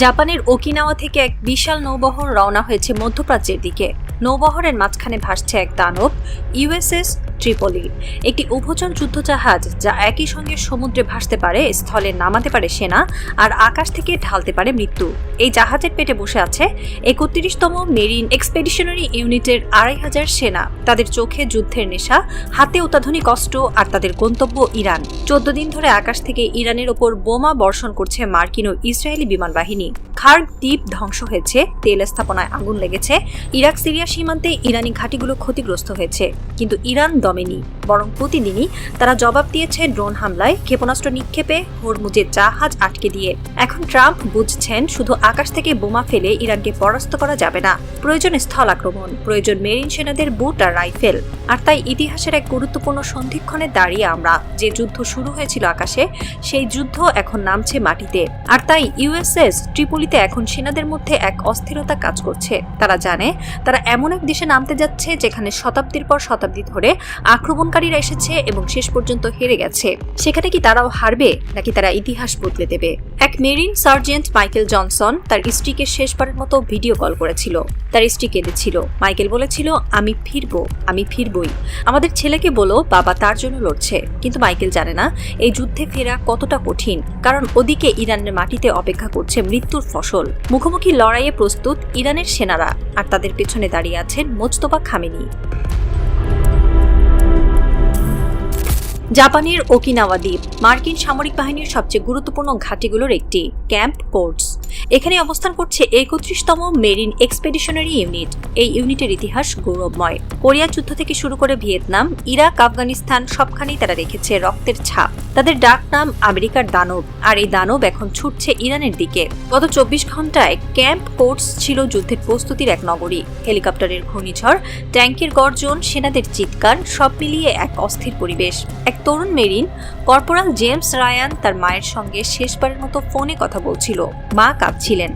জাপানের ওকিনাওয়া থেকে এক বিশাল নৌবহর রওনা হয়েছে মধ্যপ্রাচ্যের দিকে। নৌবহরের মাঝখানে ভাসছে এক দানব, ইউএসএস ট্রিপলি, একটি উভচর যুদ্ধজাহাজ যা একই সঙ্গে সমুদ্রে ভাসতে পারে, স্থলে নামাতে পারে সেনা, আর আকাশ থেকে ঢালতে পারে মৃত্যু। এই জাহাজের পেটে বসে আছে ৩১তম মেরিন এক্সপেডিশনারি ইউনিটের ২৫০০ সেনা। তাদের চোখে যুদ্ধের নেশা, হাতে অত্যাধুনিক অস্ত্র, আর তাদের গন্তব্য ইরান। ১৪ দিন ধরে আকাশ থেকে ইরানের ওপর বোমা বর্ষণ করছে মার্কিন ও ইসরায়েলি বিমান বাহিনী। খার্গ দ্বীপ ধ্বংস হয়েছে, তেল স্থাপনায় আগুন লেগেছে, ইরাক সিরিয়া সীমান্তে ইরানি ঘাঁটিগুলো ক্ষতিগ্রস্ত হয়েছে। কিন্তু ইরান দমেনি, বরং প্রতিদিনই তারা জবাব দিয়েছে ড্রোন হামলায়, ক্ষেপণাস্ত্র নিক্ষেপে, হরমুজের জাহাজ আটকে দিয়ে। এখন ট্রাম্প বুঝছেন শুধু আকাশ থেকে বোমা ফেলে ইরানকে পরাস্ত করা যাবে না, প্রয়োজন স্থল আক্রমণ, প্রয়োজন মেরিন সেনাদের বুট আর রাইফেল। আর তাই ইতিহাসের এক গুরুত্বপূর্ণ সন্ধিক্ষণে দাঁড়িয়ে আমরা, যে যুদ্ধ শুরু হয়েছিল আকাশে, সেই যুদ্ধ এখন নামছে মাটিতে। আর তাই ইউএসএস ট্রিপলিতে এখন সেনাদের মধ্যে এক অস্থিরতা কাজ করছে। তারা জানে তারা এমন এক দেশে নামতে যাচ্ছে যেখানে শতাব্দীর পর শতাব্দী ধরে আক্রমণকারীরা এসেছে এবং শেষ পর্যন্ত হেরে গেছে। সেখানে কি তারাও হারবে, নাকি তারা ইতিহাস বদলে দেবে? এক মেরিন সার্জেন্ট মাইকেল জনসন তার স্ত্রীকে শেষবারের মতো ভিডিও কল করেছিল। তার স্ত্রী কেঁদেছিল। মাইকেল বলেছিল, আমি ফিরবই। আমাদের ছেলেকে বলো বাবা তার জন্য লড়ছে। কিন্তু মাইকেল জানে না এই যুদ্ধে ফেরা কতটা কঠিন, কারণ ওদিকে ইরানের মাটিতে অপেক্ষা করছে মৃত্যুর ফসল। মুখোমুখি লড়াইয়ে প্রস্তুত ইরানের সেনারা, আর তাদের পেছনে দাঁড়িয়ে আছেন মোজতবা খামেনি। জাপানের ওকিনাওয়া দ্বীপ মার্কিন সামরিক বাহিনীর সবচেয়ে গুরুত্বপূর্ণ ঘাঁটিগুলোর একটি, ক্যাম্প পোর্টস। এখানে অবস্থান করছে ৩১তম মেরিন এক্সপেডিশনারি ইউনিট। এই ইউনিটের ইতিহাস গৌরবময়। কোরিয়া যুদ্ধ থেকে শুরু করে ভিয়েতনাম, ইরাক, আফগানিস্তান সবখানেই তারা রেখেছে রক্তের ছাপ। তাদের ডাক নাম আমেরিকার দানব, আর এই দানব এখন ছুটছে ইরানের দিকে। গত ২৪ ঘন্টায় ক্যাম্প পোর্টস ছিল যুদ্ধের প্রস্তুতির এক নগরী। হেলিকপ্টারের ঘূর্ণিঝড়, ট্যাঙ্কের গর্জন, সেনাদের চিৎকার, সব মিলিয়ে এক অস্থির পরিবেশ। এক তরুণ মেরিন, কর্পোরাল জেমস রায়ান, তার মায়ের সঙ্গে শেষবারের মতো ফোনে কথা বলছিল। মা কাঁদছিলেন।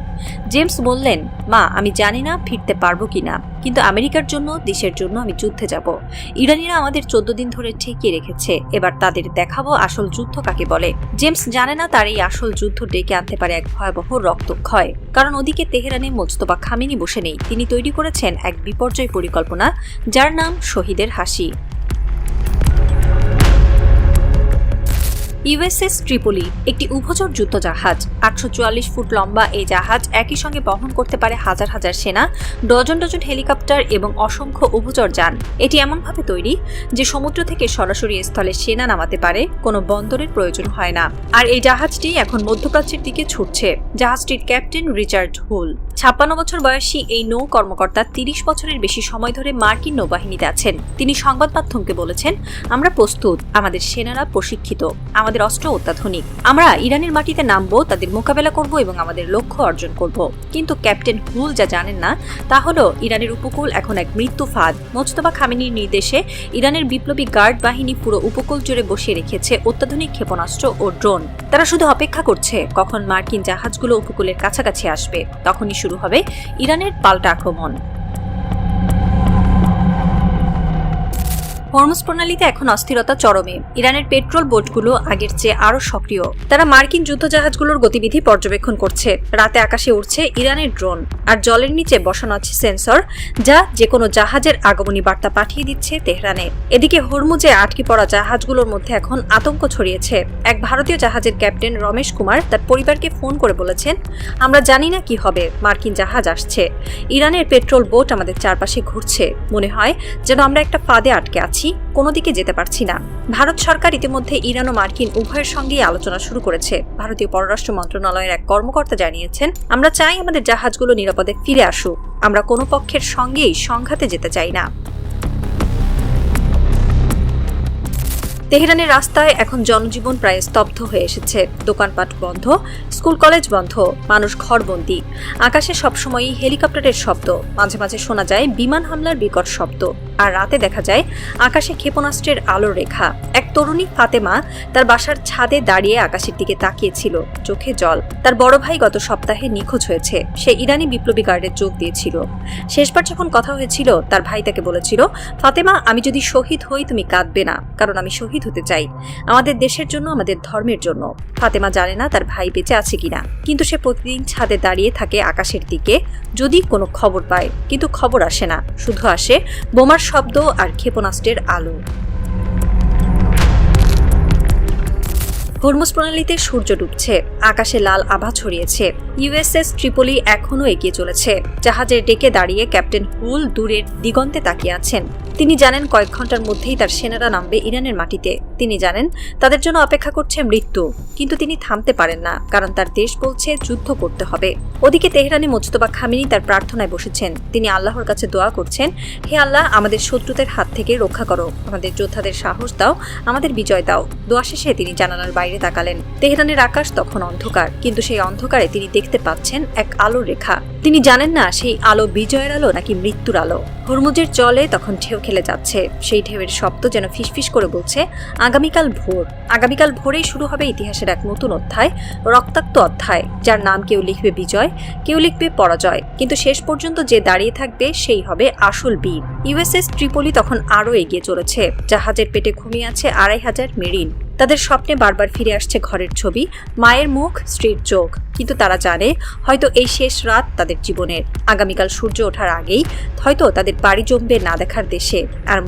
জেমস বললেন, মা, আমি জানি না ফিরতে পারবো কিনা, কিন্তু আমেরিকার জন্য, দেশের জন্য আমি যুদ্ধে যাব। ইরানিরা আমাদের ১৪ দিন ধরে ঠেকিয়ে রেখেছে, এবার তাদের দেখাবো আসল যুদ্ধ কাকে বলে। জেমস জানে না তার এই আসল যুদ্ধ ডেকে আনতে পারে এক ভয়াবহ রক্তক্ষয়, কারণ ওদিকে তেহরানে মোজতবা খামেনি বসে নেই। তিনি তৈরি করেছেন এক বিপর্যয় পরিকল্পনা, যার নাম শহীদের হাসি। ইউএসএস ট্রিপলি একটি উভচর যুদ্ধজাহাজ। ৮৪৪ ফুট লম্বা এই জাহাজ একই সঙ্গে বহন করতে পারে হাজার হাজার সেনা, ডজন ডজন হেলিকপ্টার এবং অসংখ্য উভচর যান। এটি এমনভাবে তৈরি যে সমুদ্র থেকে সরাসরি স্থলে সেনা নামাতে পারে, কোনো বন্দরের প্রয়োজন হয় না। আর এই জাহাজটি এখন মধ্যপ্রাচ্যের দিকে ছুটছে। জাহাজটির ক্যাপ্টেন রিচার্ড হুল। ৫৬ বছর বয়সী এই নৌ কর্মকর্তা ৩০ বছরের বেশি সময় ধরে মার্কিন নৌবাহিনীতে আছেন। তিনি সংবাদ মাধ্যমকে বলেছেন, আমরা প্রস্তুত, আমাদের সেনারা প্রশিক্ষিত, আমাদের অস্ত্র অত্যাধুনিক। আমরা ইরানের মাটিতে নামবো, তাদের মোকাবেলা করব এবং আমাদের লক্ষ্য অর্জন করব। কিন্তু ক্যাপ্টেন হুল যা জানেন না তা হলো ইরানের উপকূল এখন এক মৃত্যু ফাঁদ। মোজতবা খামেনির নির্দেশে ইরানের বিপ্লবী গার্ড বাহিনী পুরো উপকূল জুড়ে বসিয়ে রেখেছে অত্যাধুনিক ক্ষেপণাস্ত্র ও ড্রোন। তারা শুধু অপেক্ষা করছে কখন মার্কিন জাহাজগুলো উপকূলের কাছাকাছি আসবে, তখনই শুরু হবে ইরানের পাল্টা আক্রমণ। হরমুজ প্রণালীতে এখন অস্থিরতা চরমে। ইরানের পেট্রোল বোটগুলো আগের চেয়ে আরো সক্রিয়। তারা মার্কিন যুদ্ধজাহাজগুলোর গতিবিধি পর্যবেক্ষণ করছে। রাতে আকাশে উড়ছে ইরানের ড্রোন, আর জলের নিচে বসানো আছে সেন্সর, যা যে কোনো জাহাজের আগমনী বার্তা পাঠিয়ে দিচ্ছে তেহরানে। এদিকে হরমুজে আটকে পড়া জাহাজগুলোর মধ্যে এখন আতঙ্ক ছড়িয়েছে। এক ভারতীয় জাহাজের ক্যাপ্টেন রমেশ কুমার তার পরিবারকে ফোন করে বলেছেন, আমরা জানি না কি হবে, মার্কিন জাহাজ আসছে, ইরানের পেট্রোল বোট আমাদের চারপাশে ঘুরছে, মনে হয় যেন আমরা একটা ফাঁদে আটকে আছি, কোনো দিকে যেতে পারছি না। ভারত সরকার ইতিমধ্যে ইরান ও মার্কিন উভয়ের সঙ্গেই আলোচনা শুরু করেছে। ভারতীয় পররাষ্ট্র মন্ত্রণালয়ের এক কর্মকর্তা জানিয়েছেন, আমরা চাই আমাদের জাহাজগুলো নিরাপদে ফিরে আসুক, আমরা কোনো পক্ষের সঙ্গেই সংঘাতে যেতে চাই না। তেহরানের রাস্তায় এখন জনজীবন প্রায় স্তব্ধ হয়ে এসেছে। দোকানপাট বন্ধ, স্কুল কলেজ বন্ধ, মানুষ ঘরবন্দি। আকাশে সবসময়ই হেলিকপ্টারের শব্দ, মাঝে মাঝে শোনা যায় বিমান হামলার বিকট শব্দ, আর রাতে দেখা যায় আকাশে ক্ষেপণাস্ত্রের আলোর রেখা। এক তরুণী ফাতেমা তার বাসার ছাদে দাঁড়িয়ে আকাশের দিকে তাকিয়েছিল, চোখে জল। তার বড় ভাই গত সপ্তাহে নিখোঁজ হয়েছে। সে ইরানি বিপ্লবী গার্ডে যোগ দিয়েছিল। শেষবার যখন কথা হয়েছিল তার ভাই তাকে বলেছিল, ফাতেমা, আমি যদি শহীদ হই তুমি কাঁদবে না, কারণ আমি শহীদ হতে চাই, আমাদের দেশের জন্য, আমাদের ধর্মের জন্য। ফাতেমা জানে না তার ভাই বেঁচে আছে কিনা, কিন্তু সে প্রতিদিন ছাদে দাঁড়িয়ে থাকে আকাশের দিকে, যদি কোনো খবর পায়। কিন্তু খবর আসে না, শুধু আসে বোমার শব্দ আর ক্ষেপণাস্ত্রের আলো। হরমুজ প্রণালীতে সূর্য ডুবছে, আকাশে লাল আভা ছড়িয়েছে। ইউএসএস ট্রিপলি এখনও এগিয়ে চলেছে। জাহাজের ডেকে দাঁড়িয়ে ক্যাপ্টেন হুল দূরের দিগন্তে তাকিয়ে আছেন। তিনি জানেন কয়েক ঘন্টার মধ্যেই তার সেনারা নামবে ইরানের মাটিতে। তিনি জানেন তাদের জন্য অপেক্ষা করছে মৃত্যু, কিন্তু তিনি থামতে পারেন না, কারণ তার দেশ বলছে যুদ্ধ করতে হবে। ওদিকে তেহরানে মোজতবা খামেনি তার প্রার্থনায় বসেছেন। তিনি আল্লাহর কাছে দোয়া করছেন, হে আল্লাহ, আমাদের শত্রুদের হাত থেকে রক্ষা করো, আমাদের যোদ্ধাদের সাহস দাও, আমাদের বিজয় দাও। দোয়া শেষে তিনি জানালার বাইরে তাকালেন। তেহরানের আকাশ তখন অন্ধকার, কিন্তু সেই অন্ধকারে তিনি দেখতে পাচ্ছেন এক আলোর রেখা। তিনি জানেন না সেই আলো বিজয়ের আলো নাকি মৃত্যুর আলো। হরমুজের জলে তখন ঢেউ খেলে যাচ্ছে। সেই ঢেউয়ের শব্দ যেন ফিসফিস করে বলছে, আগামীকাল ভোর। আগামীকাল ভোরেই শুরু হবে ইতিহাসের এক নতুন অধ্যায়, রক্তাক্ত অধ্যায়, যার নাম কেউ লিখবে বিজয়, কেউ লিখবে পরাজয়, কিন্তু শেষ পর্যন্ত যে দাঁড়িয়ে থাকবে সেই হবে আসল বীর। ইউএসএস ট্রিপলি তখন আরও এগিয়ে চলেছে। জাহাজের পেটে ঘুমিয়ে আছে ২৫০০ মেরিন। তাদের স্বপ্নে বারবার ফিরে আসছে ঘরের ছবি, মায়ের মুখ, স্ত্রীর চোখ। কিন্তু তারা জানে হয়তো এই শেষ রাত তাদের জীবনের। আগামীকাল সূর্য ওঠার আগেই হয়তো তাদের বাড়ি জমবে না দেখার দেশে। আর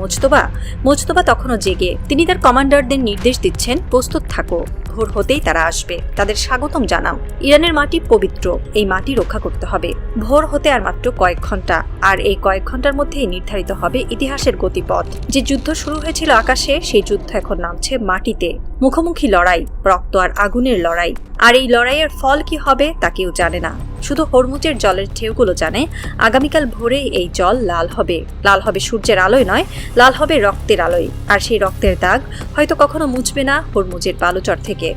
মোজতবা তখনও জেগে। তিনি তার কমান্ডারদের নির্দেশ দিচ্ছেন, প্রস্তুত থাকো, ভোর হতেই তারা আসবে, তাদের স্বাগতম জানাও। ইরানের মাটি পবিত্র, এই মাটি রক্ষা করতে হবে। ভোর হতে আর মাত্র কয়েক ঘন্টা, আর এই কয়েক ঘন্টার মধ্যেই নির্ধারিত হবে ইতিহাসের গতিপথ। যে যুদ্ধ শুরু হয়েছিল আকাশে, সেই যুদ্ধ এখন নামছে মাটিতে। মুখোমুখি লড়াই, রক্ত আর আগুনের লড়াই। আর এই লড়াইয়ের ফল কি হবে তা কেউ জানে না, শুধু হরমুজের জলের ঢেউগুলো জানে আগামীকাল ভোরে এই জল লাল হবে। লাল হবে সূর্যের আলোয় নয়, লাল হবে রক্তের আলোয়। আর সেই রক্তের দাগ হয়তো কখনো মুছবে না হরমুজের বালুচর থেকে।